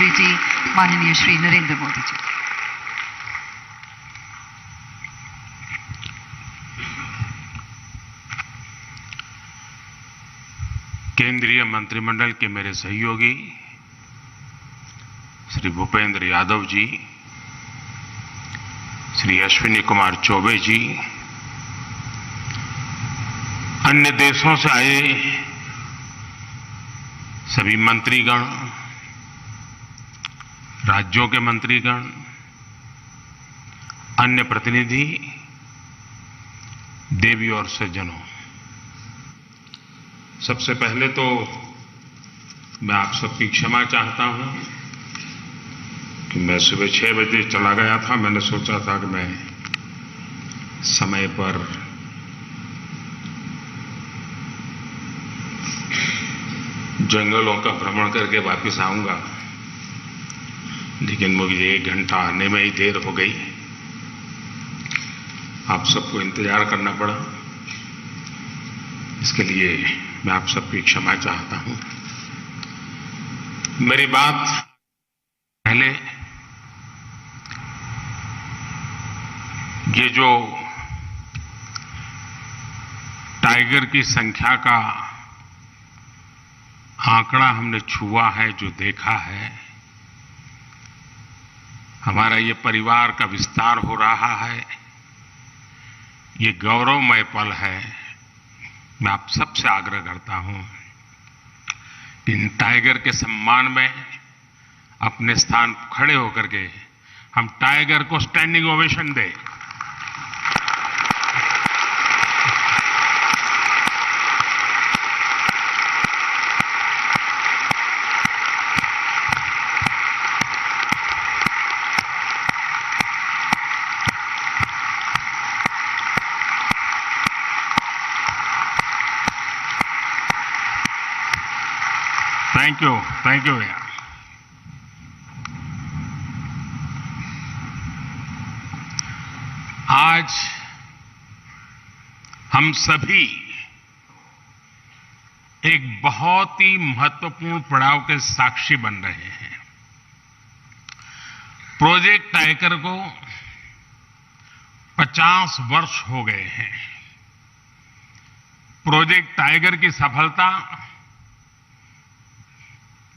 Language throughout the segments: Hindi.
प्रधानमंत्री जी माननीय श्री नरेंद्र मोदी जी। केंद्रीय मंत्रिमंडल के मेरे सहयोगी श्री भूपेंद्र यादव जी, श्री अश्विनी कुमार चौबे जी, अन्य देशों से आए सभी मंत्रीगण, राज्यों के मंत्रीगण, अन्य प्रतिनिधि, देवी और सज्जनों, सबसे पहले तो मैं आप सबकी क्षमा चाहता हूं कि मैं सुबह 6 बजे चला गया था। मैंने सोचा था कि मैं समय पर जंगलों का भ्रमण करके वापस आऊंगा, लेकिन मुझे 1 घंटा आने में ही देर हो गई। आप सबको इंतजार करना पड़ा, इसके लिए मैं आप सबकी क्षमा चाहता हूं। मेरी बात पहले ये जो टाइगर की संख्या का आंकड़ा हमने छुआ है, जो देखा है, हमारा ये परिवार का विस्तार हो रहा है, ये गौरवमय पल है। मैं आप सबसे आग्रह करता हूं कि इन टाइगर के सम्मान में अपने स्थान खड़े होकर के हम टाइगर को स्टैंडिंग ओवेशन दें। थैंक यू भैया। आज हम सभी एक बहुत ही महत्वपूर्ण पड़ाव के साक्षी बन रहे हैं। प्रोजेक्ट टाइगर को 50 वर्ष हो गए हैं। प्रोजेक्ट टाइगर की सफलता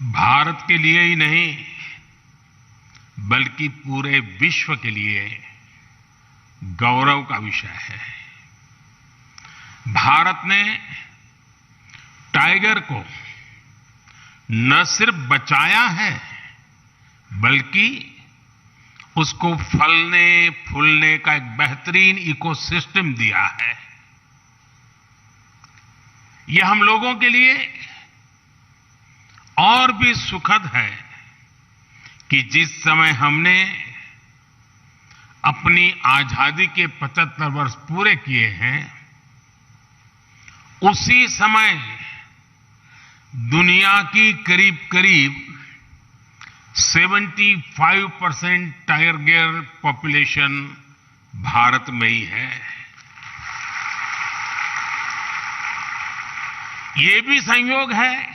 भारत के लिए ही नहीं, बल्कि पूरे विश्व के लिए गौरव का विषय है। भारत ने टाइगर को न सिर्फ बचाया है, बल्कि उसको फलने फूलने का एक बेहतरीन इकोसिस्टम दिया है। यह हम लोगों के लिए और भी सुखद है कि जिस समय हमने अपनी आजादी के 75 वर्ष पूरे किए हैं, उसी समय दुनिया की करीब करीब 75% टाइगर पॉपुलेशन भारत में ही है। ये भी संयोग है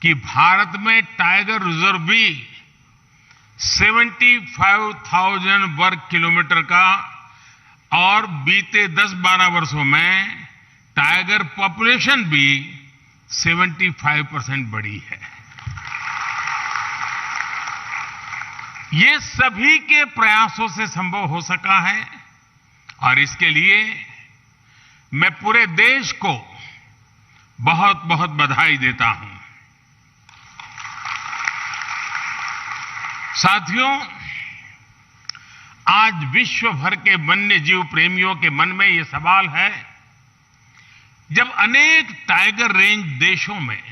कि भारत में टाइगर रिजर्व भी 75,000 वर्ग किलोमीटर का, और बीते 10-12 वर्षों में टाइगर पॉपुलेशन भी 75% बढ़ी है। ये सभी के प्रयासों से संभव हो सका है, और इसके लिए मैं पूरे देश को बहुत बहुत बधाई देता हूं। साथियों, आज विश्व भर के वन्य जीव प्रेमियों के मन में यह सवाल है, जब अनेक टाइगर रेंज देशों में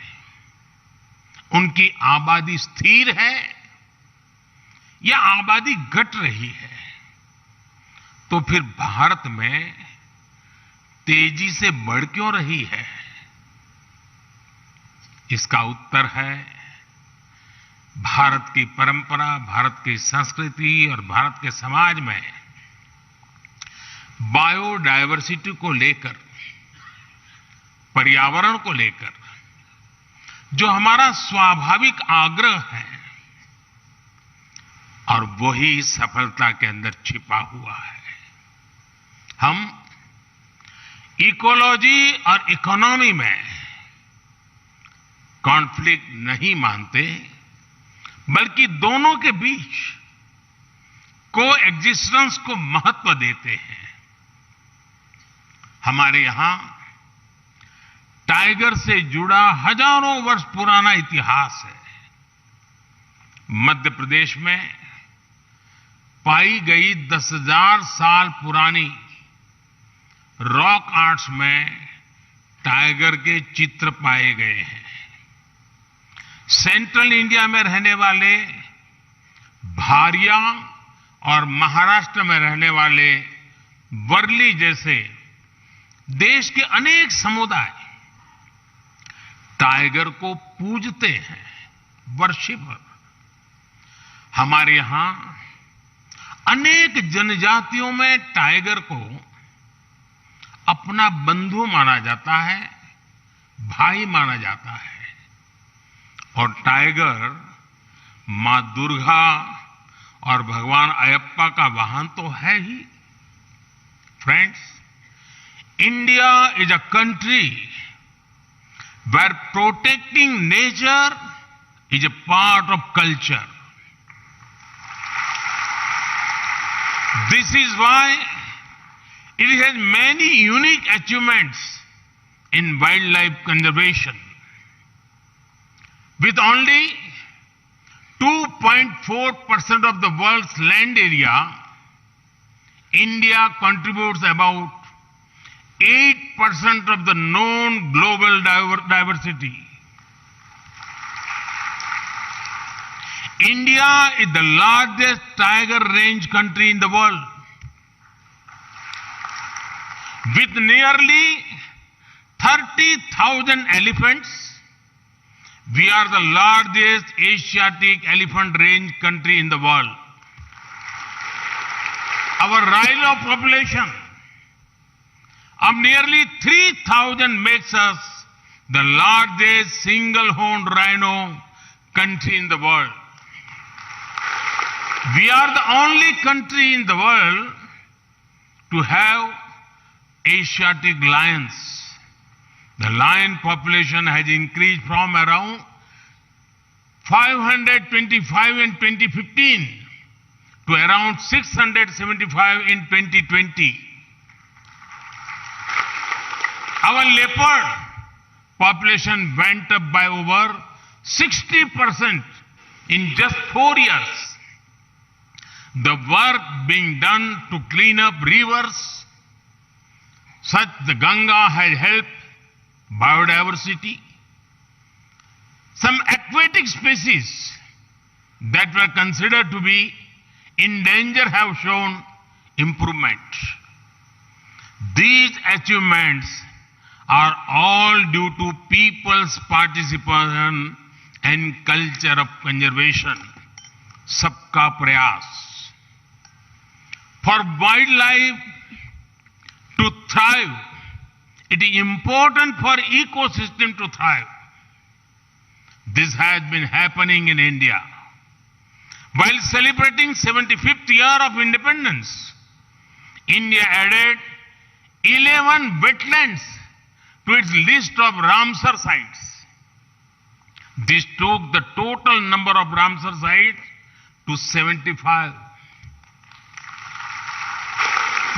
उनकी आबादी स्थिर है या आबादी घट रही है, तो फिर भारत में तेजी से बढ़ क्यों रही है? इसका उत्तर है भारत की परंपरा, भारत की संस्कृति और भारत के समाज में बायोडायवर्सिटी को लेकर, पर्यावरण को लेकर जो हमारा स्वाभाविक आग्रह है, और वही सफलता के अंदर छिपा हुआ है। हम इकोलॉजी और इकोनॉमी में कॉन्फ्लिक्ट नहीं मानते, बल्कि दोनों के बीच को एग्जिस्टेंस को महत्व देते हैं। हमारे यहां टाइगर से जुड़ा हजारों वर्ष पुराना इतिहास है। मध्य प्रदेश में पाई गई 10,000 साल पुरानी रॉक आर्ट्स में टाइगर के चित्र पाए गए हैं। सेंट्रल इंडिया में रहने वाले भारिया और महाराष्ट्र में रहने वाले वर्ली जैसे देश के अनेक समुदाय टाइगर को पूजते हैं, वर्शिपर। हमारे यहां अनेक जनजातियों में टाइगर को अपना बंधु माना जाता है, भाई माना जाता है। और टाइगर मां दुर्गा और भगवान अयप्पा का वाहन तो है ही। Friends, India is a country where protecting nature is a part of culture. This is why it has many unique achievements in wildlife conservation. With only 2.4% of the world's land area, India contributes about 8% of the known global diversity. India is the largest tiger range country in the world. With nearly 30,000 elephants, we are the largest Asiatic elephant range country in the world. Our rhino population of nearly 3,000 makes us the largest single-horned rhino country in the world. We are the only country in the world to have Asiatic lions. The lion population has increased from around 525 in 2015 to around 675 in 2020. Our leopard population went up by over 60% in just 4 years. The work being done to clean up rivers such the Ganga has helped biodiversity. Some aquatic species that were considered to be in danger have shown improvement. These achievements are all due to people's participation and culture of conservation. Sabka prayas. For wildlife to thrive, it is important for ecosystem to thrive. This has been happening in India. While celebrating 75th year of independence, India added 11 wetlands to its list of Ramsar sites. This took the total number of Ramsar sites to 75.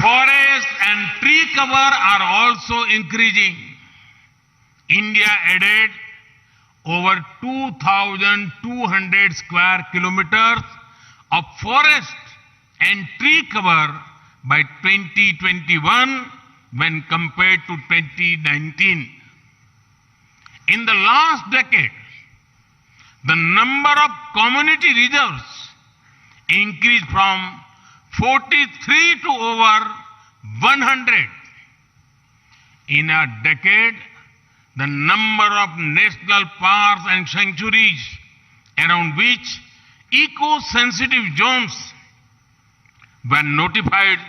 Forest and tree cover are also increasing. India added over 2,200 square kilometers of forest and tree cover by 2021 when compared to 2019. In the last decade, the number of community reserves increased from 43 to over 100. In a decade, the number of national parks and sanctuaries around which eco-sensitive zones were notified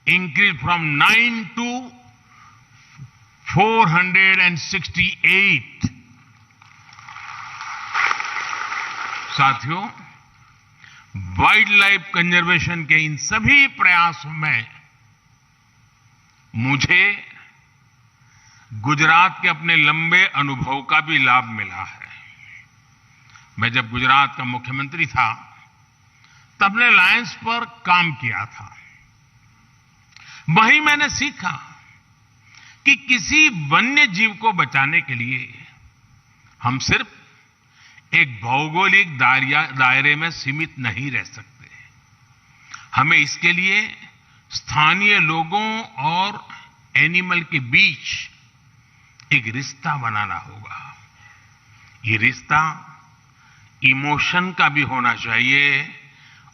increased from 9 to 468. साथियों, वाइल्ड लाइफ कंजर्वेशन के इन सभी प्रयासों में मुझे गुजरात के अपने लंबे अनुभव का भी लाभ मिला है। मैं जब गुजरात का मुख्यमंत्री था तब ने लायंस पर काम किया था। वहीं मैंने सीखा कि किसी वन्य जीव को बचाने के लिए हम सिर्फ एक भौगोलिक दायरे में सीमित नहीं रह सकते। हमें इसके लिए स्थानीय लोगों और एनिमल के बीच एक रिश्ता बनाना होगा। ये रिश्ता इमोशन का भी होना चाहिए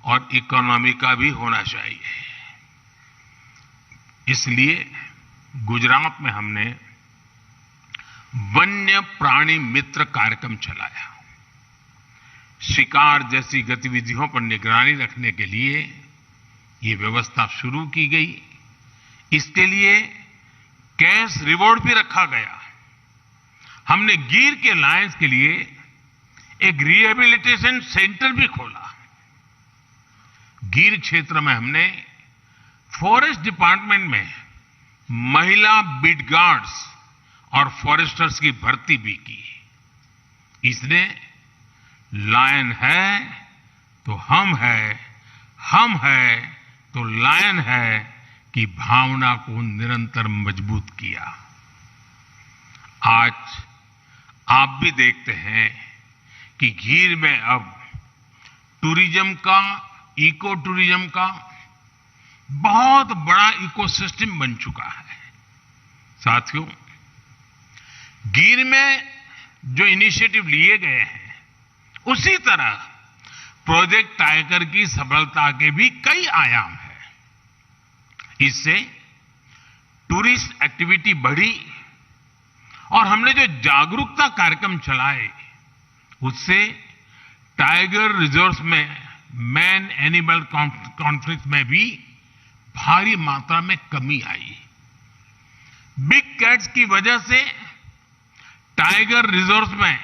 और इकोनॉमी का भी होना चाहिए। इसलिए गुजरात में हमने वन्य प्राणी मित्र कार्यक्रम चलाया। शिकार जैसी गतिविधियों पर निगरानी रखने के लिए ये व्यवस्था शुरू की गई। इसके लिए कैश रिवॉर्ड भी रखा गया। हमने गिर के लायंस के लिए एक रिहेबिलिटेशन सेंटर भी खोला। गिर क्षेत्र में हमने फॉरेस्ट डिपार्टमेंट में महिला बीट गार्ड्स और फॉरेस्टर्स की भर्ती भी की। इसने लायन है तो हम है तो लायन है की भावना को निरंतर मजबूत किया। आज आप भी देखते हैं कि गिर में अब टूरिज्म का, इको टूरिज्म का बहुत बड़ा इकोसिस्टम बन चुका है। साथियों, गिर में जो इनिशिएटिव लिए गए हैं उसी तरह प्रोजेक्ट टाइगर की सफलता के भी कई आयाम हैं। इससे टूरिस्ट एक्टिविटी बढ़ी और हमने जो जागरूकता कार्यक्रम चलाए उससे टाइगर रिजर्व्स में मैन एनिमल कॉन्फ्लिक्ट में भी भारी मात्रा में कमी आई। बिग कैट्स की वजह से टाइगर रिजर्व्स में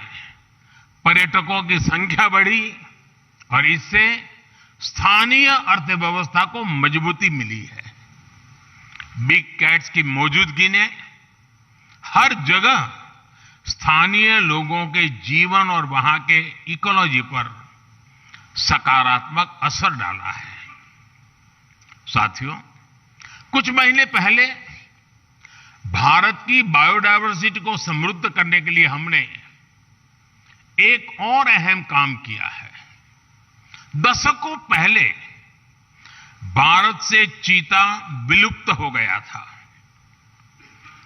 पर्यटकों की संख्या बढ़ी और इससे स्थानीय अर्थव्यवस्था को मजबूती मिली है। बिग कैट्स की मौजूदगी ने हर जगह स्थानीय लोगों के जीवन और वहां के इकोलॉजी पर सकारात्मक असर डाला है। साथियों, कुछ महीने पहले भारत की बायोडायवर्सिटी को समृद्ध करने के लिए हमने एक और अहम काम किया है। दशकों पहले भारत से चीता विलुप्त हो गया था।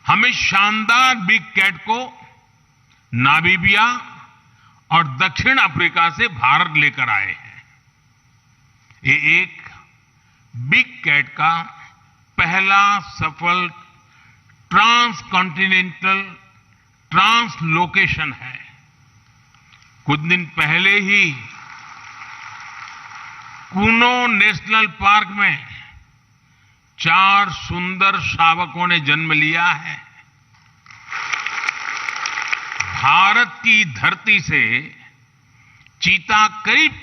हमें शानदार बिग कैट को नामीबिया और दक्षिण अफ्रीका से भारत लेकर आए हैं। ये एक बिग कैट का पहला सफल ट्रांस कॉन्टिनेंटल ट्रांसलोकेशन है। कुछ दिन पहले ही कूनो नेशनल पार्क में 4 सुंदर शावकों ने जन्म लिया है। भारत की धरती से चीता करीब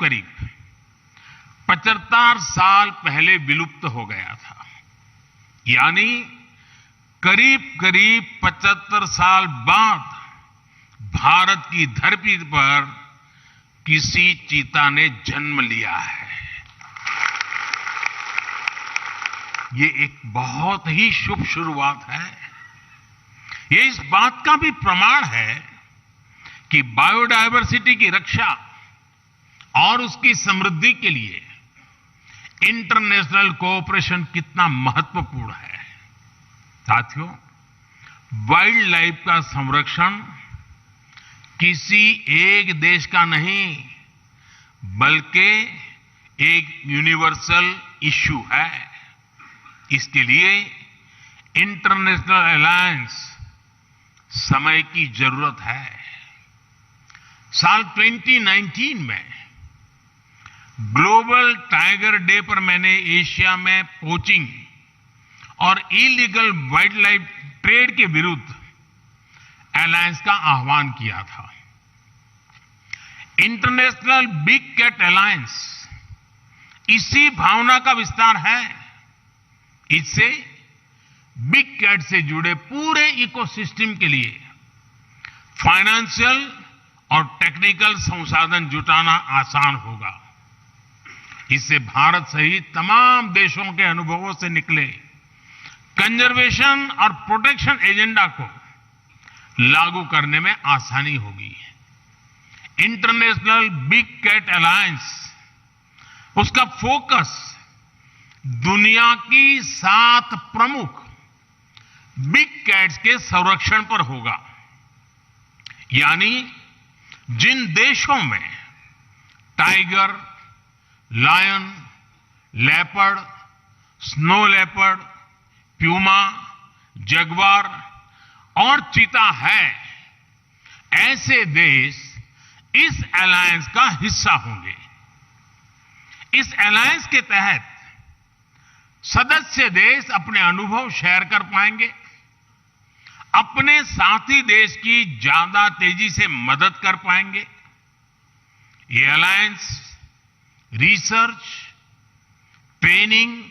75 साल पहले विलुप्त हो गया था। यानी करीब 75 साल बाद भारत की धरती पर किसी चीता ने जन्म लिया है। ये एक बहुत ही शुभ शुरुआत है। ये इस बात का भी प्रमाण है कि बायोडायवर्सिटी की रक्षा और उसकी समृद्धि के लिए इंटरनेशनल कोऑपरेशन कितना महत्वपूर्ण है। साथियों, वाइल्ड लाइफ का संरक्षण किसी एक देश का नहीं बल्कि एक यूनिवर्सल इश्यू है। इसके लिए इंटरनेशनल अलायंस समय की जरूरत है। साल 2019 में ग्लोबल टाइगर डे पर मैंने एशिया में पोचिंग और इलीगल वाइल्ड लाइफ ट्रेड के विरुद्ध अलायंस का आह्वान किया था। इंटरनेशनल बिग कैट अलायंस इसी भावना का विस्तार है। इससे बिग कैट से जुड़े पूरे इकोसिस्टम के लिए फाइनेंशियल और टेक्निकल संसाधन जुटाना आसान होगा। इससे भारत सहित तमाम देशों के अनुभवों से निकले कंजर्वेशन और प्रोटेक्शन एजेंडा को लागू करने में आसानी होगी। इंटरनेशनल बिग कैट अलायंस, उसका फोकस दुनिया की 7 प्रमुख बिग कैट्स के संरक्षण पर होगा। यानी जिन देशों में tiger, lion, leopard, snow leopard, puma, jaguar और चीता है, ऐसे देश इस अलायंस का हिस्सा होंगे। इस अलायंस के तहत सदस्य देश अपने अनुभव शेयर कर पाएंगे, अपने साथी देश की ज्यादा तेजी से मदद कर पाएंगे। ये अलायंस रिसर्च, ट्रेनिंग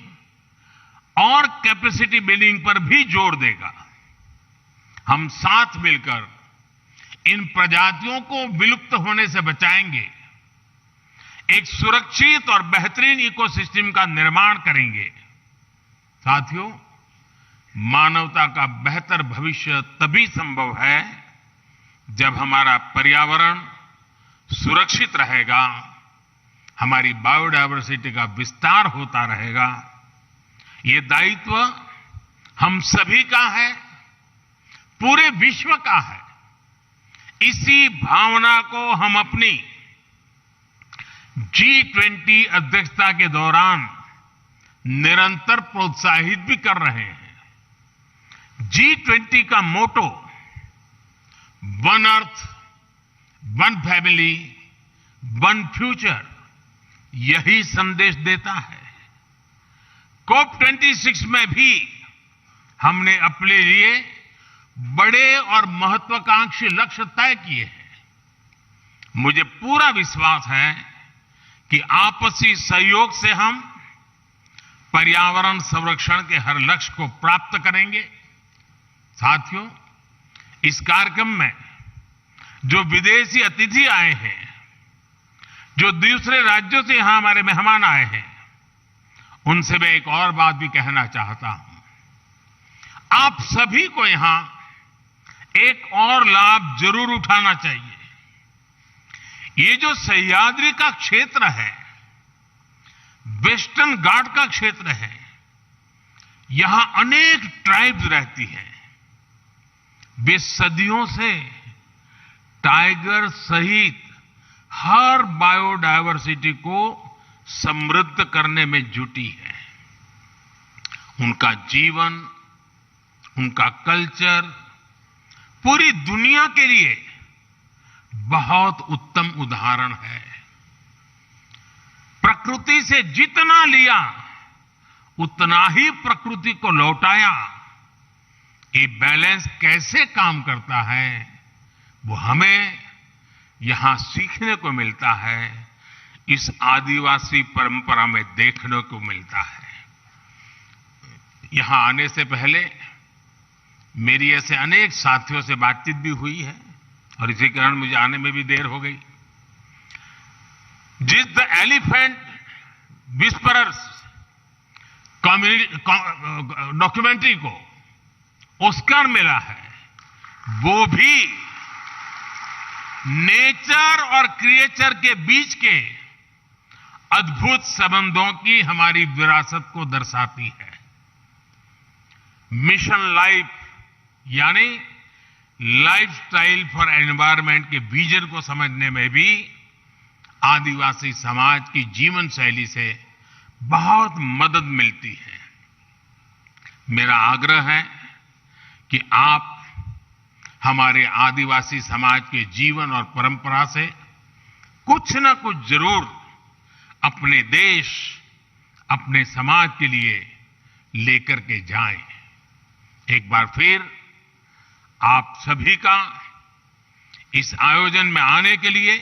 और कैपेसिटी बिल्डिंग पर भी जोर देगा। हम साथ मिलकर इन प्रजातियों को विलुप्त होने से बचाएंगे, एक सुरक्षित और बेहतरीन इकोसिस्टम का निर्माण करेंगे। साथियों, मानवता का बेहतर भविष्य तभी संभव है जब हमारा पर्यावरण सुरक्षित रहेगा, हमारी बायोडायवर्सिटी का विस्तार होता रहेगा। ये दायित्व हम सभी का है, पूरे विश्व का है। इसी भावना को हम अपनी G20 अध्यक्षता के दौरान निरंतर प्रोत्साहित भी कर रहे हैं। G20 का motto one earth, one family, one future यही संदेश देता है। COP26 में भी हमने अपने लिए बड़े और महत्वाकांक्षी लक्ष्य तय किए हैं। मुझे पूरा विश्वास है कि आपसी सहयोग से हम पर्यावरण संरक्षण के हर लक्ष्य को प्राप्त करेंगे। साथियों, इस कार्यक्रम में जो विदेशी अतिथि आए हैं, जो दूसरे राज्यों से यहां हमारे मेहमान आए हैं, उनसे मैं एक और बात भी कहना चाहता हूं। आप सभी को यहां एक और लाभ जरूर उठाना चाहिए। ये जो सह्याद्री का क्षेत्र है, वेस्टर्न घाट का क्षेत्र है, यहां अनेक ट्राइब्स रहती हैं। वे सदियों से टाइगर सहित हर बायोडायवर्सिटी को समृद्ध करने में जुटी है। उनका जीवन, उनका कल्चर पूरी दुनिया के लिए बहुत उत्तम उदाहरण है। प्रकृति से जितना लिया उतना ही प्रकृति को लौटाया। ये बैलेंस कैसे काम करता है, वो हमें यहां सीखने को मिलता है, इस आदिवासी परंपरा में देखने को मिलता है। यहां आने से पहले मेरी ऐसे अनेक साथियों से बातचीत भी हुई है और इसी कारण मुझे आने में भी देर हो गई। जिस द एलिफेंट विस्परर्स डॉक्यूमेंट्री को ऑस्कर मिला है, वो भी नेचर और क्रिएचर के बीच के अद्भुत संबंधों की हमारी विरासत को दर्शाती है। मिशन लाइफ यानी लाइफस्टाइल फॉर एनवायरनमेंट के विजन को समझने में भी आदिवासी समाज की जीवन शैली से बहुत मदद मिलती है। मेरा आग्रह है कि आप हमारे आदिवासी समाज के जीवन और परंपरा से कुछ न कुछ जरूर अपने देश, अपने समाज के लिए लेकर के जाएं। एक बार फिर आप सभी का इस आयोजन में आने के लिए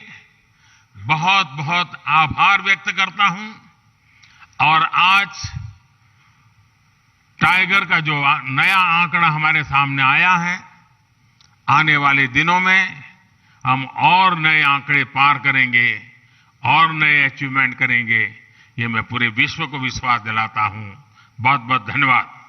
बहुत बहुत आभार व्यक्त करता हूं और आज टाइगर का जो नया आंकड़ा हमारे सामने आया है, आने वाले दिनों में हम और नए आंकड़े पार करेंगे और नए अचीवमेंट करेंगे, ये मैं पूरे विश्व को विश्वास दिलाता हूं। बहुत बहुत धन्यवाद।